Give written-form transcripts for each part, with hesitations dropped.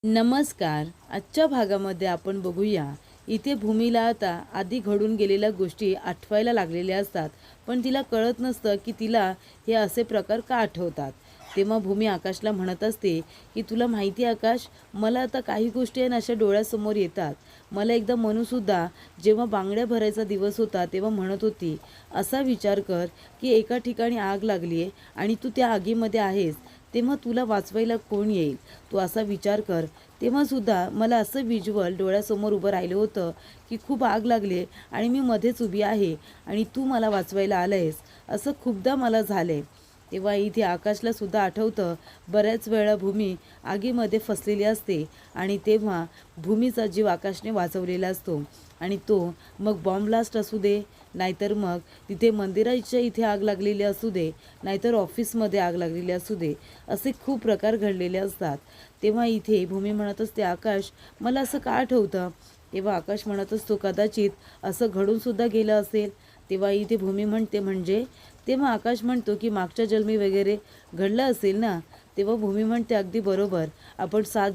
नमस्कार. आजच्या भागामध्ये आपण बघूया. इथे भूमीला आता आधी घडून गेलेल्या गोष्टी आठवायला लागलेल्या असतात, पण तिला कळत नसतं की तिला हे असे प्रकार का आठवतात. तेव्हा भूमी आकाशला म्हणत असते की तुला माहिती आहे आकाश, मला आता काही गोष्टी आहे ना अशा डोळ्यासमोर येतात. मला एकदा मनूसुद्धा जेव्हा बांगड्या भरायचा दिवस होता तेव्हा म्हणत होती, असा विचार कर की एका ठिकाणी आग लागली आहे आणि तू त्या आगीमध्ये आहेस, तेव्हा तुला वाचवायला कोण येईल. तू असा विचार कर. तेव्हासुद्धा मला असं व्हिज्युअल डोळ्यासमोर उभं राहिलं होतं की खूप आग लागली आणि मी मध्येच उभी आहे आणि तू मला वाचवायला आलं आहेस, असं खूपदा मला झालं आहे. तेव्हा इथे आकाशला सुद्धा आठवतं, बऱ्याच वेळा भूमी आगीमध्ये फसलेली असते आणि तेव्हा भूमीचा जीव आकाशने वाचवलेला असतो. आणि तो मग बॉम्ब ब्लास्ट असू दे, नाहीतर मग तिथे मंदिराच्या इथे आग लागलेली असू दे, नाहीतर ऑफिसमध्ये आग लागलेली असू दे, असे खूप प्रकार घडलेले असतात. तेव्हा इथे भूमी म्हणत असते, आकाश मला असं का आठवतं. तेव्हा आकाश म्हणत असतो, कदाचित असं घडूनसुद्धा गेलं असेल. तेव्हा इथे भूमी म्हणते, म्हणजे. तेव्हा आकाश म्हणतो की मागच्या जन्मी वगैरे घडलं असेल ना. तेव्हा भूमी म्हणते, अगदी बरोबर. आपण 7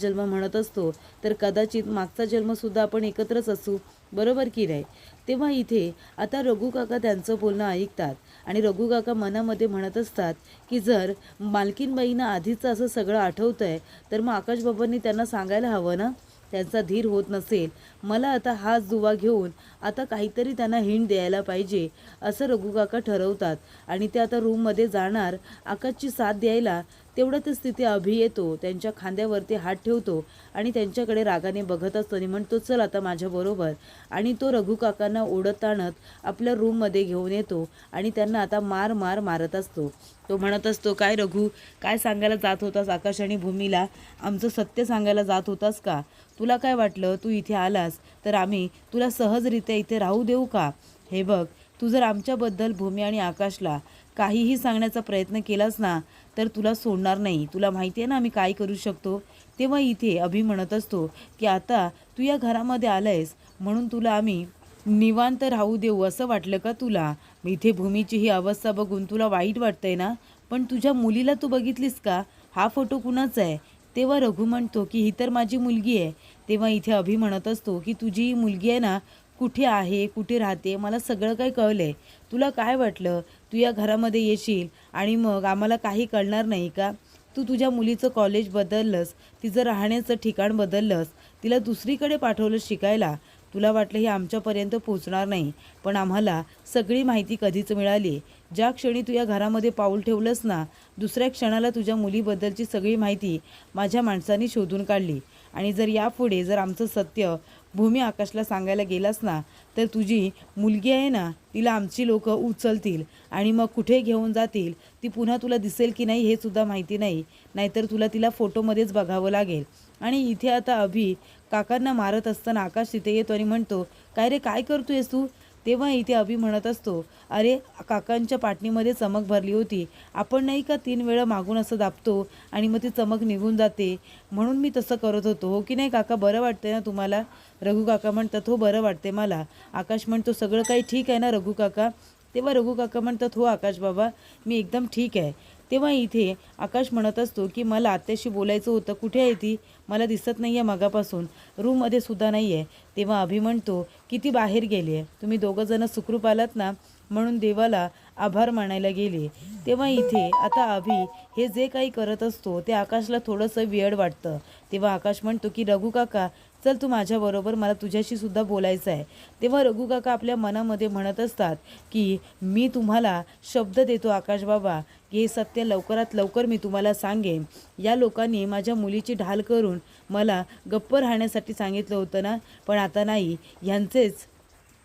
जन्म म्हणत असतो, तर कदाचित मागचा जन्मसुद्धा आपण एकत्रच असू, बरोबर की नाही. तेव्हा इथे आता रघु काका त्यांचं बोलणं ऐकतात आणि रघु काका मनामध्ये म्हणत असतात की जर मालकीनबाईंना आधीचं असं सगळं आठवतंय, तर मग आकाशबाबांनी त्यांना सांगायला हवं ना. त्यांचा धीर होत नसेल, मला आता हाच दुवा घेऊन आता काहीतरी त्यांना हिंट द्यायला पाहिजे, असं रघु काका ठरवतात. आणि ते आता रूममध्ये जाणार आकाशची साथ द्यायला. तेवढ्यातच तिथे अभि येतो, त्यांच्या खांद्यावरती हात ठेवतो आणि त्यांच्याकडे रागाने बघत असतो आणि म्हणतो, चल आता माझ्याबरोबर. आणि तो रघु काकांना ओढत आणत आपल्या रूममध्ये घेऊन येतो आणि त्यांना आता मार मार मारत असतो. तो म्हणत असतो, काय रघु, काय सांगायला जात होतास आकाश आणि भूमीला? आमचं सत्य सांगायला जात होतास का? तुला काय वाटलं तू इथे आलास तर आम्ही तुला सहजरित्या इथे राहू देऊ का? हे बघ, तू जर आमच्याबद्दल भूमी आणि आकाशला काहीही सांगण्याचा प्रयत्न केलास ना, तर तुला सोडणार नाही. तुला माहिती आहे ना आम्ही काय करू शकतो. तेव्हा इथे अभि म्हणत असतो की आता तू या घरामध्ये आलायस म्हणून तुला आम्ही निवांत राहू देऊ असं वाटलं का तुला? इथे भूमीची ही अवस्था बघून तुला वाईट वाटतंय ना, पण तुझ्या मुलीला तू बघितलीस का? हा फोटो कुणाचा आहे? तेव्हा रघु म्हणतो की ही तर माझी मुलगी आहे. तेव्हा इथे अभि म्हणत असतो की तुझी ही मुलगी आहे ना, कुठे आहे, कुठे राहते, मला सगळं काही कळलं आहे. तुला काय वाटलं तू या घरामध्ये येशील आणि मग आम्हाला काही कळणार नाही का? तू तुझ्या मुलीचं कॉलेज बदललंस, तिचं राहण्याचं ठिकाण बदललंस, तिला दुसरीकडे पाठवलं शिकायला. तुला वाटलं हे आमच्यापर्यंत पोचणार नाही, पण आम्हाला सगळी माहिती कधीच मिळाली. ज्या क्षणी तू या घरामध्ये पाऊल ठेवलंस ना, दुसऱ्या क्षणाला तुझ्या मुलीबद्दलची सगळी माहिती माझ्या माणसांनी शोधून काढली. आणि जर यापुढे जर आमचं सत्य भूमी आकाशला सांगायला गेलास ना, तर तुझी मुलगी आहे ना, तिला आमची लोक उचलतील आणि मग कुठे घेऊन जातील, ती पुन्हा तुला दिसेल की नाही हे सुद्धा माहिती नाही. नाहीतर तुला तिला फोटोमध्येच बघावं लागेल. आणि इथे आता अभि काकांना मारत असताना आकाश तिथे येतो आणि म्हणतो, काय रे, काय करतोयस तू? तेव्हा इथे अभि म्हणत असतो, अरे काकांच्या पाटणीमध्ये चमक भरली होती, आपण नाही का 3 वेळा मागून असं दाबतो आणि मग ती चमक निघून जाते, म्हणून मी तसं करत होतो. हो की नाही काका, बरं वाटतंय ना तुम्हाला? रघु काका म्हणतात, हो बरं वाटते मला. आकाश म्हणतो, सगळं काही ठीक आहे ना रघु काका? तेव्हा रघु काका म्हणतात, हो आकाश बाबा, मी एकदम ठीक आहे. तेव्हा इथे आकाश म्हणत असतो की मला आत्याशी बोलायचं होतं, कुठे आहे ती? मला दिसत नाही आहे मगापासून, रूममध्ये सुद्धा नाही आहे. तेव्हा अभि म्हणतो की ती बाहेर गेली आहे. तुम्ही दोघंजणं सुखरूप आलात ना, म्हणून देवाला आभार मानायला गेले. तेव्हा इथे आता अभि हे जे काही करत असतो ते आकाशला थोडंसं वियर्ड वाटतं. तेव्हा आकाश म्हणतो की रघु काका, चल तू माझ्याबरोबर, मला तुझ्याशी सुद्धा बोलायचं आहे. तेव्हा रघु काका आपल्या मनामध्ये म्हणत असतात की मी तुम्हाला शब्द देतो आकाश बाबा, की हे सत्य लवकरात लवकर मी तुम्हाला सांगेन. या लोकांनी माझ्या मुलीची ढाल करून मला गप्प राहण्यासाठी सांगितलं होतं ना, पण आता नाही. ह्यांचेच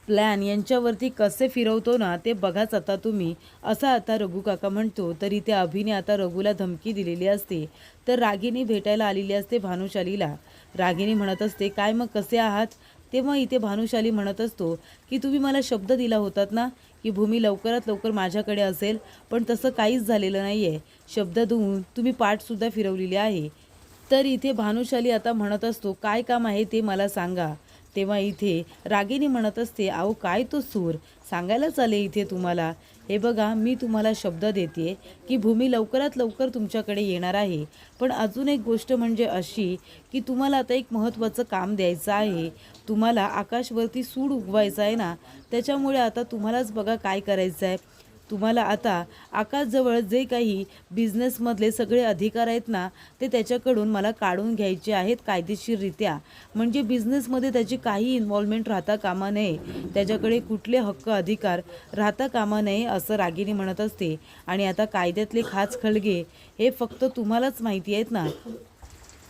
प्लॅन यांच्यावरती कसे फिरवतो ना ते बघाच आता तुम्ही, असं आता रघु काका म्हणतो. तर इथे अभिने आता रघुला धमकी दिलेली असते. तर रागिनी भेटायला आलेली असते भानुशालीला. रागिनी म्हणत असते, काय मग कसे आहात? तेव्हा इथे भानुशाली म्हणत असतो की तुम्ही मला शब्द दिला होतात ना की भूमी लवकरात लवकर माझ्याकडे असेल, पण तसं काहीच झालेलं नाही आहे. शब्द देऊन तुम्ही पाठसुद्धा फिरवलेली आहे. तर इथे भानुशाली आता म्हणत असतो, काय काम आहे ते मला सांगा. तेव्हा इथे रागिनी म्हणत असते, अहो काय तो सूर, सांगायलाच आले इथे तुम्हाला. हे बघा, मी तुम्हाला शब्द देते की भूमी लवकरात लवकर तुमच्याकडे येणार आहे. पण अजून एक गोष्ट म्हणजे अशी की तुम्हाला आता एक महत्त्वाचं काम द्यायचं आहे. तुम्हाला आकाशवरती सूड उगवायचं आहे ना, त्याच्यामुळे आता तुम्हालाच बघा काय करायचं आहे. तुम्हाला आता आकाशजवळ जे काही बिझनेसमधले सगळे अधिकार आहेत ना, ते त्याच्याकडून मला काढून घ्यायचे आहेत कायदेशीररित्या. म्हणजे बिझनेसमध्ये त्याची काही इन्व्हॉल्वमेंट राहता कामा नये, त्याच्याकडे कुठले हक्क अधिकार राहता कामा नये असं रागिनी म्हणत असते. आणि आता कायद्यातले खाच खळगे हे फक्त तुम्हालाच माहिती आहेत ना.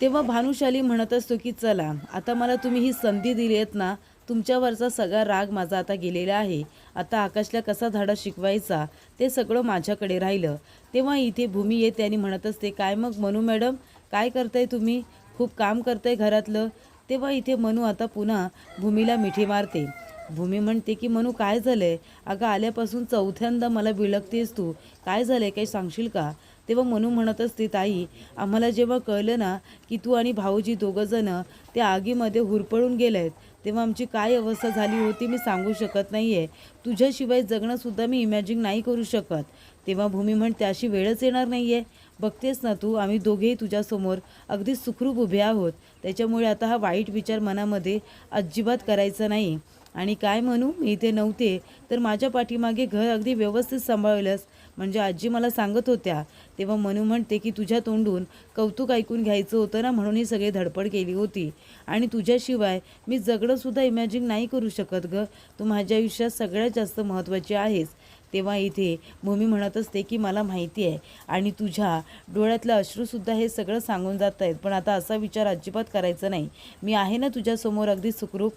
तेव्हा भानुशाली म्हणत असतो की चला, आता मला तुम्ही ही संधी दिली आहेत ना, तुमच्यावरचा सगळा राग माझा आता गेलेला आहे. आता आकाशला कसा धडा शिकवायचा ते सगळं माझ्याकडे राहिलं. तेव्हा इथे भूमी येते आणि म्हणत असते, काय मग मनू मॅडम, काय करताय तुम्ही? खूप काम करताय घरातलं. तेव्हा इथे मनू आता पुन्हा भूमीला मिठी मारते. भूमी म्हणते की मनू काय झालंय? अगं आल्यापासून चौथ्यांदा मला बिळकतेस तू, काय झालंय, काही सांगशील का? तेव्हा मनू म्हणत असते, ताई आम्हाला जेव्हा कळलं ना की तू आणि भाऊजी दोघंजणं त्या आगीमध्ये हुरपळून गेलेत, तेव्हा आमची काय अवस्था झाली होती मी सांगू शकत नाही आहे. तुझ्याशिवाय जगणंसुद्धा मी इमॅजिन नाही करू शकत. तेव्हा भूमी म्हणते, अशी वेळच येणार नाही आहे, बघतेस ना तू, आम्ही दोघेही तुझ्यासमोर अगदी सुखरूप उभे आहोत. त्याच्यामुळे आता हा वाईट विचार मनामध्ये अजिबात करायचा नाही. आणि काय म्हणू, मी इथे नव्हते तर माझ्या पाठीमागे घर अगदी व्यवस्थित सांभाळलंस, म्हणजे आजी मला सांगत होत्या. तेव्हा मनू म्हणते की तुझ्या तोंडून कौतुक ऐकून घ्यायचं होतं ना, म्हणून ही सगळी धडपड केली होती. आणि तुझ्याशिवाय मी जगणंसुद्धा इमॅजिन नाही करू शकत ग. तू माझ्या आयुष्यात सगळ्यात जास्त महत्त्वाची आहेस. तेव्हा इथे भूमी म्हणत असते की मला माहिती आहे आणि तुझ्या डोळ्यातलं अश्रूसुद्धा हे सगळं सांगून जात आहेत, पण आता असा विचार अजिबात करायचा नाही. मी आहे ना तुझ्यासमोर अगदी सुखरूप.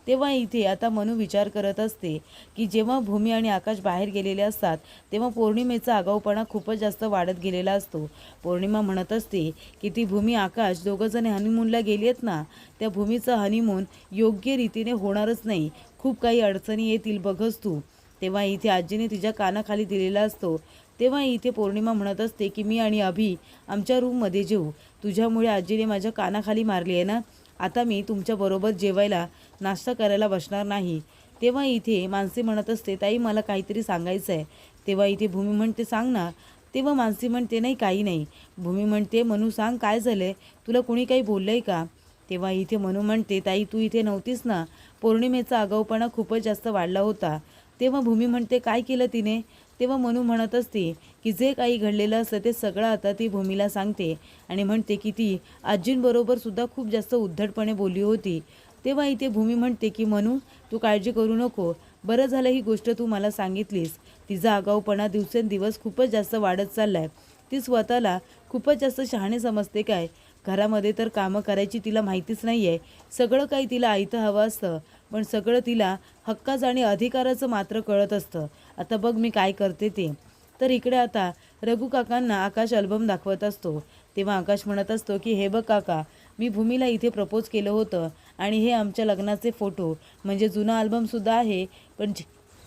तेव्हा इथे आता मनू विचार करत असते की जेव्हा भूमी आणि आकाश बाहेर गेलेले असतात तेव्हा पौर्णिमेचा आगाऊपणा खूपच जास्त वाढत गेलेला असतो. पौर्णिमा म्हणत असते की ती भूमी आकाश दोघंजण हनीमूनला गेली आहेत ना, त्या भूमीचं हनीमून योग्य रीतीने होणारच नाही, खूप काही अडचणी येतील बघच तू. तेव्हा इथे आजीने तिच्या कानाखाली दिलेला असतो. तेव्हा इथे पौर्णिमा म्हणत असते की मी आणि अभि आमच्या रूममध्ये जेऊ, तुझ्यामुळे आजीने माझ्या कानाखाली मारली आहे ना, आता मी तुमच्याबरोबर जेवायला नाश्ता करायला बसणार नाही. तेव्हा इथे मानसी म्हणत असते, ताई मला काहीतरी सांगायचं आहे. तेव्हा इथे भूमी म्हणते, सांग ना. तेव्हा मानसी म्हणते, नाही काही नाही. भूमी म्हणते, मनू सांग काय झालं आहे, तुला कोणी काही बोललं आहे का? तेव्हा इथे मनू म्हणते, ताई तू इथे नव्हतीस ना, पौर्णिमेचा आगाऊपणा खूपच जास्त वाढला होता. तेव्हा भूमी म्हणते, काय केलं तिने? तेव्हा मनू म्हणत असते की जे काही घडलेलं असतं ते सगळं आता ती भूमीला सांगते आणि म्हणते की ती आजींबरोबर सुद्धा खूप जास्त उद्धटपणे बोलली होती. तेव्हा इथे भूमी म्हणते की मनू तू काळजी करू नको, बरं झालं ही गोष्ट तू मला सांगितलीस. तिचा आगाऊपणा दिवसेंदिवस खूपच जास्त वाढत चालला आहे. ती स्वतःला खूपच जास्त शहाणे समजते काय? घरामध्ये तर कामं करायची तिला माहितीच नाही आहे. सगळं काही तिला आयतं हवं असतं, पण सगळं तिला हक्काचं आणि अधिकाराचं मात्र कळत असतं. आता बघ मी काय करते ते. तर इकडे आता रघु काकांना आकाश अल्बम दाखवत असतो. तेव्हा आकाश म्हणत असतो की हे बघ काका, मी भूमीला इथे प्रपोज केलं होतं आणि हे आमच्या लग्नाचे फोटो, म्हणजे जुना अल्बमसुद्धा आहे.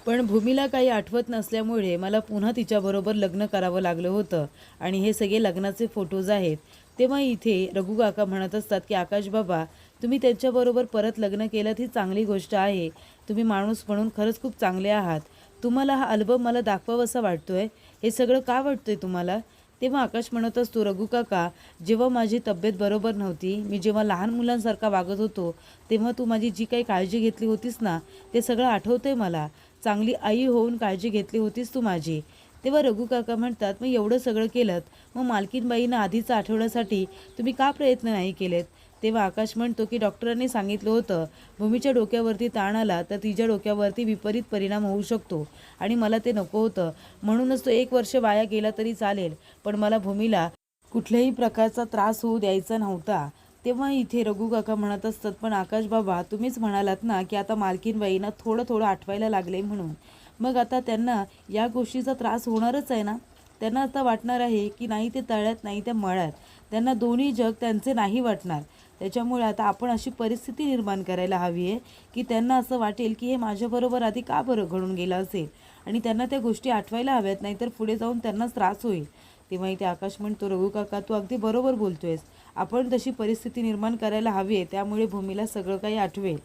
पण भूमीला काही आठवत नसल्यामुळे मला पुन्हा तिच्याबरोबर लग्न करावं लागलं होतं आणि हे सगळे लग्नाचे फोटोज आहेत. तेव्हा इथे रघु काका म्हणत असतात की आकाश बाबा, तुम्ही त्यांच्याबरोबर परत लग्न केलं ही चांगली गोष्ट आहे. तुम्ही माणूस म्हणून खरंच खूप चांगले आहात. तुम्हाला हा अल्बम मला दाखवावासा वाटतोय, हे सगळं का वाटतंय तुम्हाला? तेव्हा आकाश म्हणत असतो, रघु काका जेव्हा माझी तब्येत बरोबर नव्हती, मी जेव्हा लहान मुलांसारखा वागत होतो, तेव्हा तू माझी जी काही काळजी घेतली होतीस ना, ते सगळं आठवतंय मला. चांगली आई होऊन काळजी घेतली होतीस तू माझी. तेव्हा रघु काका म्हणतात, मग एवढं सगळं केलं, मग मालकीनबाईंना आधीचं आठवण्यासाठी तुम्ही का प्रयत्न नाही केलेत? तेव्हा आकाश म्हणतो की डॉक्टरांनी सांगितलं होतं भूमीच्या डोक्यावरती ताण आला तर तिच्या डोक्यावरती विपरीत परिणाम होऊ शकतो आणि मला ते नको होतं, म्हणूनच तो 1 वर्ष वाया गेला तरी चालेल, पण मला भूमीला कुठल्याही प्रकारचा त्रास होऊ द्यायचा नव्हता. तेव्हा इथे रघु काका म्हणत असतात, पण आकाश बाबा तुम्हीच म्हणालात ना की आता मालकीनबाईंना थोडं थोडं आठवायला लागले म्हणून, मग आता त्यांना या गोष्टीचा त्रास होणारच आहे ना. त्यांना आता वाटणार आहे की नाही ते तळ्यात नाही त्या मळ्यात, त्यांना दोन्ही जग त्यांचे नाही वाटणार. त्याच्यामुळे आता आपण अशी परिस्थिती निर्माण करायला हवी आहे की त्यांना असं वाटेल की हे माझ्याबरोबर आधी का बरं घडून गेलं असेल आणि त्यांना त्या गोष्टी आठवायला हव्यात, नाही तर पुढे जाऊन त्यांनाच त्रास होईल. तेव्हा इथे आकाश म्हणतो, रघु काका तू अगदी बरोबर बोलतोयस, आपण तशी परिस्थिती निर्माण करायला हवी आहे, त्यामुळे भूमीला सगळं काही आठवेल.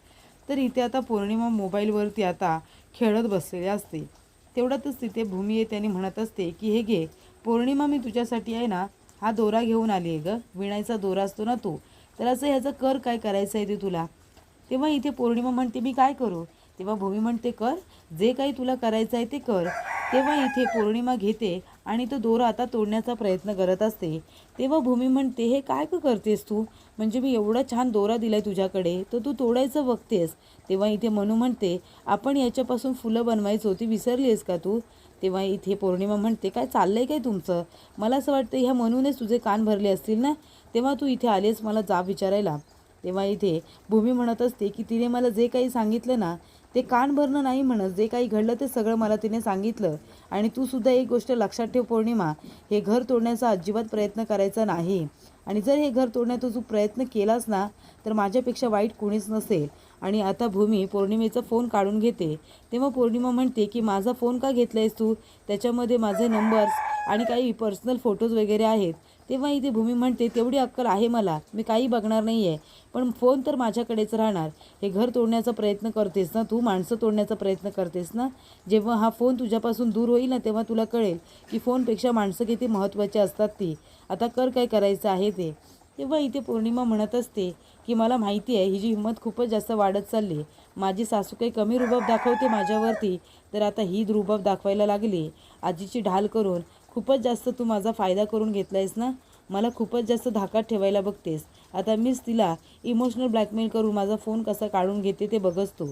तर इथे आता पौर्णिमा मोबाईलवरती आता खेळत बसलेली असते. तेवढ्यातच तिथे भूमी येते आणि म्हणत असते की हे घे पौर्णिमा, मी तुझ्यासाठी आहे ना हा दोरा घेऊन आली आहे गं, विणायचा दोरा असतो ना तो. तर असं ह्याचं कर, काय करायचं आहे ते तुला. तेव्हा इथे पौर्णिमा म्हणते मी काय करू. तेव्हा भूमी म्हणते कर, जे काही तुला करायचं आहे ते कर. तेव्हा इथे पौर्णिमा घेते आणि तो दोरा आता तोडण्याचा प्रयत्न करत असते. तेव्हा भूमी म्हणते हे काय करतेस तू, म्हणजे मी एवढा छान दोरा दिलाय तुझ्याकडे तर तू तोडायचं बघतेस. तेव्हा इथे मनू म्हणते आपण याच्यापासून फुलं बनवायची होती, विसरलीस का तू. तेव्हा इथे पौर्णिमा म्हणते काय चाललंय काय तुमचं, मला असं वाटतं ह्या मनूनेच तुझे कान भरले असतील ना, तेव्हा तू इथे आलीस मला जाब विचारायला. तेव्हा इथे भूमी म्हणत असते की तिने मला जे काही सांगितलं ना ते कान भरणं नाही म्हणत, जे काही घडलं ते सगळं मला तिने सांगितलं. आणि तू सुद्धा एक गोष्ट लक्षात ठेव पौर्णिमा, हे घर तोडण्याचा अजिबात प्रयत्न करायचा नाही. आणि जर हे घर तोडण्याचा तू प्रयत्न केलास ना तर माझ्यापेक्षा वाईट कोणीच नसेल. आणि आता भूमी पौर्णिमेचा फोन काढून घेते. तेव्हा पौर्णिमा म्हणते की माझा फोन का घेतलायस तू, त्याच्यामध्ये माझे नंबर्स आणि काही पर्सनल फोटोज वगैरे आहेत. तेव्हा इथे भूमी म्हणते तेवढी अक्कल आहे मला, मी काही बघणार नाही आहे, पण फोन तर माझ्याकडेच राहणार. हे घर तोडण्याचा प्रयत्न करतेस ना तू, माणसं तोडण्याचा प्रयत्न करतेस ना, जेव्हा हा फोन तुझ्यापासून दूर होईल ना तेव्हा तुला कळेल की फोनपेक्षा माणसं किती महत्त्वाची असतात ती. आता कर काय करायचं आहे ते. तेव्हा इथे पौर्णिमा म्हणत असते की मला माहिती आहे हिची हिंमत खूपच जास्त वाढत चालली. माझी सासू काही कमी रुबाब दाखवते माझ्यावरती, तर आता ही रुबाब दाखवायला लागली. आजीची ढाल करून खूपच जास्त तू माझा फायदा करून घेतलायस ना, मला खूपच जास्त धाकात ठेवायला बघतेस. आता मीच तिला इमोशनल ब्लॅकमेल करून माझा फोन कसा काढून घेते ते बघच तू.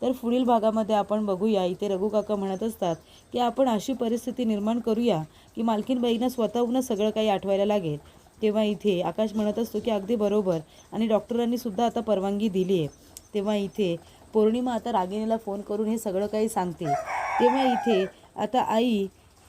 तर पुढील भागामध्ये आपण बघूया. इथे रघु काका म्हणत असतात की आपण अशी परिस्थिती निर्माण करूया की मालकीनबाईंना स्वतःहूनच सगळं काही आठवायला लागेल. तेव्हा इथे आकाश म्हणत असतो की अगदी बरोबर, आणि डॉक्टरांनी सुद्धा आता परवानगी दिली आहे. तेव्हा इथे पौर्णिमा आता रागिणीला फोन करून हे सगळं काही सांगते. तेव्हा इथे आता आई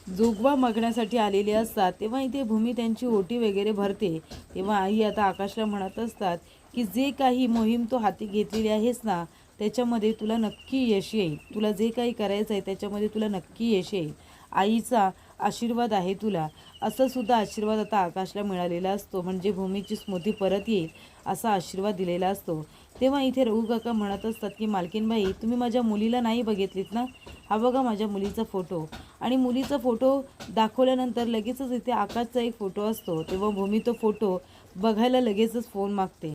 जोगवा मागण्यासाठी आलेले असतात. तेव्हा इथे भूमी त्यांची ओटी वगैरे भरते. तेव्हा आई आता आकाशला म्हणत असतात की जे काही मोहीम तो हाती घेतलेली आहेस ना त्याच्यामध्ये तुला नक्की यश येईल, तुला जे काही करायचं आहे त्याच्यामध्ये तुला नक्की यश येईल, आईचा आशीर्वाद आहे तुला. असं सुद्धा आशीर्वाद आता आकाशला मिळालेला असतो, म्हणजे भूमीची स्मृती परत येईल असा आशीर्वाद दिलेला असतो. तेव्हा इथे रघु काका म्हणत असतात की मालकीनबाई तुम्ही माझ्या मुलीला नाही बघितलीत ना, हा बघा माझ्या मुलीचा फोटो. आणि मुलीचा फोटो दाखवल्यानंतर लगेचच इथे आकाशचा एक फोटो असतो. तेव्हा भूमी तो फोटो बघायला लगेचच फोन मागते.